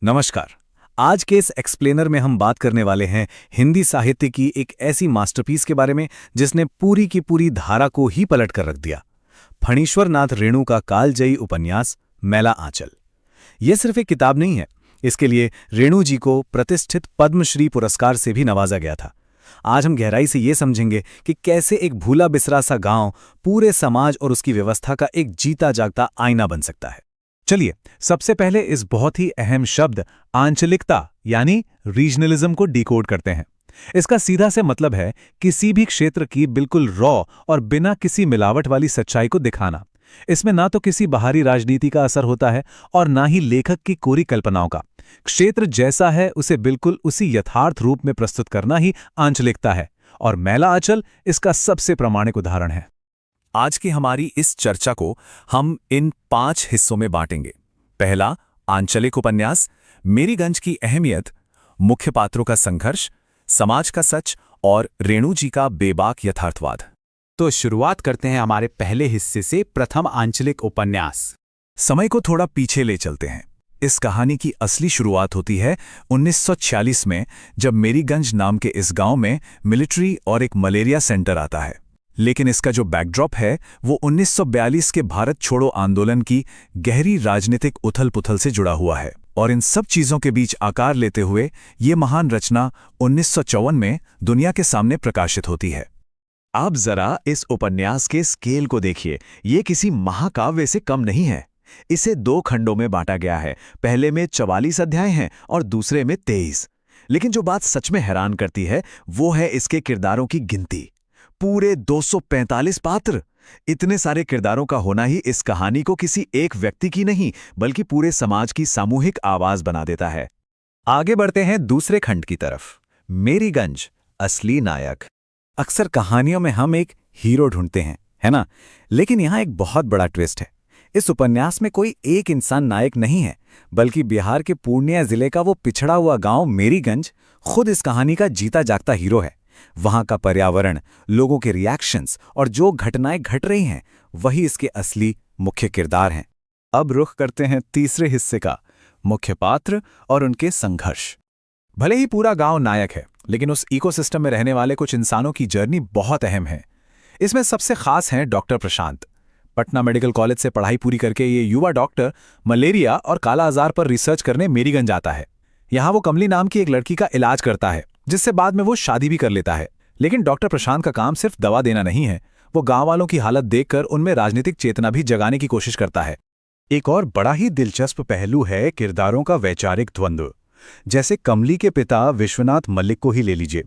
नमस्कार। आज के इस एक्सप्लेनर में हम बात करने वाले हैं हिंदी साहित्य की एक ऐसी मास्टरपीस के बारे में जिसने पूरी की पूरी धारा को ही पलट कर रख दिया। फणीश्वर नाथ रेणु का कालजयी उपन्यास मैला आंचल। यह सिर्फ एक किताब नहीं है, इसके लिए रेणु जी को प्रतिष्ठित पद्मश्री पुरस्कार से भी नवाजा गया था। आज हम गहराई से ये समझेंगे कि कैसे एक भूला बिसरा सा गांव पूरे समाज और उसकी व्यवस्था का एक जीता जागता आईना बन सकता है। चलिए सबसे पहले इस बहुत ही अहम शब्द आंचलिकता यानी रीजनलिज्म को डिकोड करते हैं। इसका सीधा से मतलब है किसी भी क्षेत्र की बिल्कुल रॉ और बिना किसी मिलावट वाली सच्चाई को दिखाना। इसमें ना तो किसी बाहरी राजनीति का असर होता है और ना ही लेखक की कोरी कल्पनाओं का। क्षेत्र जैसा है उसे बिल्कुल उसी यथार्थ रूप में प्रस्तुत करना ही आंचलिकता है, और मैला आंचल इसका सबसे प्रामाणिक उदाहरण है। आज की हमारी इस चर्चा को हम इन 5 हिस्सों में बांटेंगे। पहला, आंचलिक उपन्यास, मेरीगंज की अहमियत, मुख्य पात्रों का संघर्ष, समाज का सच और रेणु जी का बेबाक यथार्थवाद। तो शुरुआत करते हैं हमारे पहले हिस्से से, प्रथम आंचलिक उपन्यास। समय को थोड़ा पीछे ले चलते हैं। इस कहानी की असली शुरुआत होती है 1946 में, जब मेरीगंज नाम के इस गांव में मिलिट्री और एक मलेरिया सेंटर आता है। लेकिन इसका जो बैकड्रॉप है वो 1942 के भारत छोड़ो आंदोलन की गहरी राजनीतिक उथल-पुथल से जुड़ा हुआ है। और इन सब चीजों के बीच आकार लेते हुए ये महान रचना 1954 में दुनिया के सामने प्रकाशित होती है। आप जरा इस उपन्यास के स्केल को देखिए। ये किसी महाकाव्य से कम नहीं है। इसे 2 खंडों में बांटा गया है। पहले में 44 अध्याय हैं और दूसरे में 23। लेकिन जो बात सच में हैरान करती है वो है इसके किरदारों की गिनती। पूरे 245 पात्र। इतने सारे किरदारों का होना ही इस कहानी को किसी एक व्यक्ति की नहीं बल्कि पूरे समाज की सामूहिक आवाज बना देता है। आगे बढ़ते हैं दूसरे खंड की तरफ, मेरीगंज, असली नायक। अक्सर कहानियों में हम एक हीरो ढूंढते हैं, है ना? लेकिन यहाँ एक बहुत बड़ा ट्विस्ट है। इस उपन्यास में कोई एक इंसान नायक नहीं है, बल्कि बिहार के पूर्णिया जिले का वो पिछड़ा हुआ गांव मेरीगंज खुद इस कहानी का जीता जागता हीरो है। वहां का पर्यावरण, लोगों के रिएक्शंस और जो घटनाएं घट रही हैं वही इसके असली मुख्य किरदार हैं। अब रुख करते हैं तीसरे हिस्से का, मुख्य पात्र और उनके संघर्ष। भले ही पूरा गांव नायक है, लेकिन उस इकोसिस्टम में रहने वाले कुछ इंसानों की जर्नी बहुत अहम है। इसमें सबसे खास हैं डॉक्टर प्रशांत। पटना मेडिकल कॉलेज से पढ़ाई पूरी करके ये युवा डॉक्टर मलेरिया और काला आजार पर रिसर्च करने मेरीगंज आता है। यहाँ वो कमली नाम की एक लड़की का इलाज करता है, जिससे बाद में वो शादी भी कर लेता है। लेकिन डॉक्टर प्रशांत का काम सिर्फ दवा देना नहीं है, वो गांव वालों की हालत देखकर उनमें राजनीतिक चेतना भी जगाने की कोशिश करता है। एक और बड़ा ही दिलचस्प पहलू है किरदारों का वैचारिक द्वंद्व। जैसे कमली के पिता विश्वनाथ मल्लिक को ही ले लीजिए।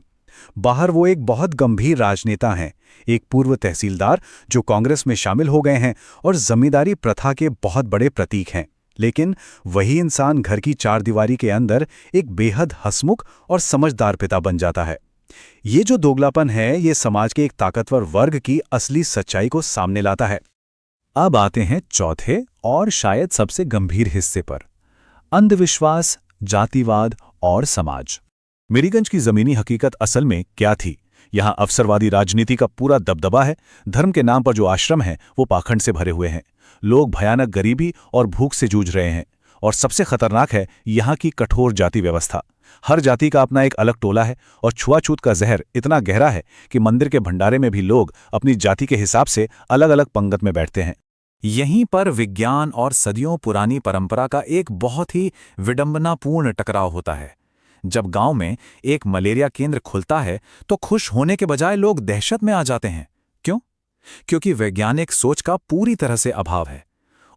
बाहर वो एक बहुत गंभीर राजनेता हैं, एक पूर्व तहसीलदार जो कांग्रेस में शामिल हो गए हैं और जमींदारी प्रथा के बहुत बड़े प्रतीक हैं। लेकिन वही इंसान घर की चारदीवारी के अंदर एक बेहद हंसमुख और समझदार पिता बन जाता है। ये जो दोगलापन है ये समाज के एक ताकतवर वर्ग की असली सच्चाई को सामने लाता है। अब आते हैं चौथे और शायद सबसे गंभीर हिस्से पर, अंधविश्वास, जातिवाद और समाज। मेरीगंज की जमीनी हकीकत असल में क्या थी? यहाँ अवसरवादी राजनीति का पूरा दबदबा है। धर्म के नाम पर जो आश्रम हैं वो पाखंड से भरे हुए हैं। लोग भयानक गरीबी और भूख से जूझ रहे हैं। और सबसे खतरनाक है यहाँ की कठोर जाति व्यवस्था। हर जाति का अपना एक अलग टोला है और छुआछूत का जहर इतना गहरा है कि मंदिर के भंडारे में भी लोग अपनी जाति के हिसाब से अलग अलग पंगत में बैठते हैं। यहीं पर विज्ञान और सदियों पुरानी परंपरा का एक बहुत ही विडंबनापूर्ण टकराव होता है। जब गांव में एक मलेरिया केंद्र खुलता है तो खुश होने के बजाय लोग दहशत में आ जाते हैं। क्यों? क्योंकि वैज्ञानिक सोच का पूरी तरह से अभाव है।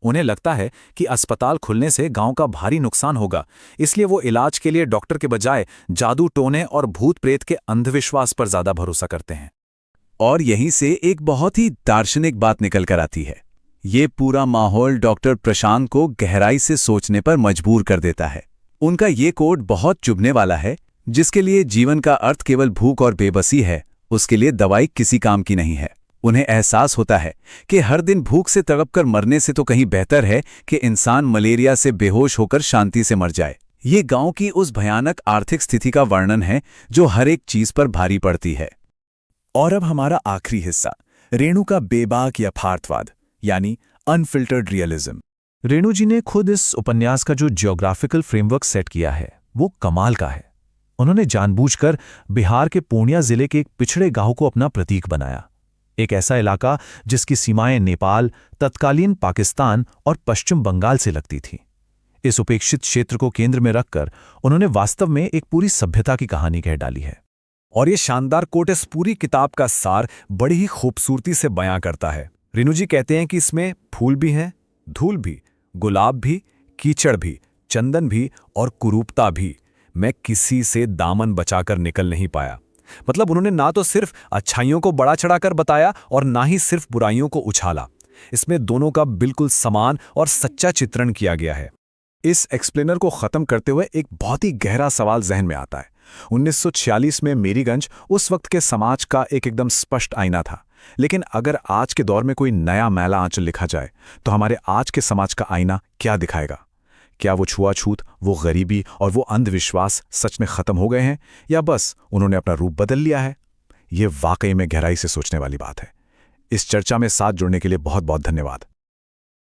उन्हें लगता है कि अस्पताल खुलने से गांव का भारी नुकसान होगा, इसलिए वो इलाज के लिए डॉक्टर के बजाय जादू टोने और भूत प्रेत के अंधविश्वास पर ज्यादा भरोसा करते हैं। और यहीं से एक बहुत ही दार्शनिक बात निकल कर आती है। ये पूरा माहौल डॉक्टर प्रशांत को गहराई से सोचने पर मजबूर कर देता है। उनका ये कोट बहुत चुभने वाला है। जिसके लिए जीवन का अर्थ केवल भूख और बेबसी है, उसके लिए दवाई किसी काम की नहीं है। उन्हें एहसास होता है कि हर दिन भूख से तड़पकर मरने से तो कहीं बेहतर है कि इंसान मलेरिया से बेहोश होकर शांति से मर जाए। ये गांव की उस भयानक आर्थिक स्थिति का वर्णन है जो हर एक चीज पर भारी पड़ती है। और अब हमारा आखिरी हिस्सा, रेणु का बेबाक यथार्थवाद यानी अनफिल्टर्ड रियलिज्म। रेणु जी ने खुद इस उपन्यास का जो जियोग्राफिकल फ्रेमवर्क सेट किया है वो कमाल का है। उन्होंने जानबूझकर बिहार के पूर्णिया जिले के एक पिछड़े गांव को अपना प्रतीक बनाया, एक ऐसा इलाका जिसकी सीमाएं नेपाल, तत्कालीन पाकिस्तान और पश्चिम बंगाल से लगती थीं। इस उपेक्षित क्षेत्र को केंद्र में रखकर उन्होंने वास्तव में एक पूरी सभ्यता की कहानी कह डाली है। और ये शानदार कोट इस पूरी किताब का सार बड़ी ही खूबसूरती से बयां करता है। रेणु जी कहते हैं कि इसमें फूल भी हैं, धूल भी, गुलाब भी, कीचड़ भी, चंदन भी और कुरूपता भी। मैं किसी से दामन बचाकर निकल नहीं पाया। मतलब उन्होंने ना तो सिर्फ अच्छाइयों को बड़ा चढ़ाकर बताया और ना ही सिर्फ बुराइयों को उछाला। इसमें दोनों का बिल्कुल समान और सच्चा चित्रण किया गया है। इस एक्सप्लेनर को खत्म करते हुए एक बहुत ही गहरा सवाल जहन में आता है। 1946 में मेरीगंज उस वक्त के समाज का एक एकदम स्पष्ट आईना था, लेकिन अगर आज के दौर में कोई नया मैला आंचल लिखा जाए तो हमारे आज के समाज का आईना क्या दिखाएगा? क्या वो छुआछूत, वो गरीबी और वो अंधविश्वास सच में खत्म हो गए हैं, या बस उन्होंने अपना रूप बदल लिया है? ये वाकई में गहराई से सोचने वाली बात है। इस चर्चा में साथ जुड़ने के लिए बहुत बहुत धन्यवाद।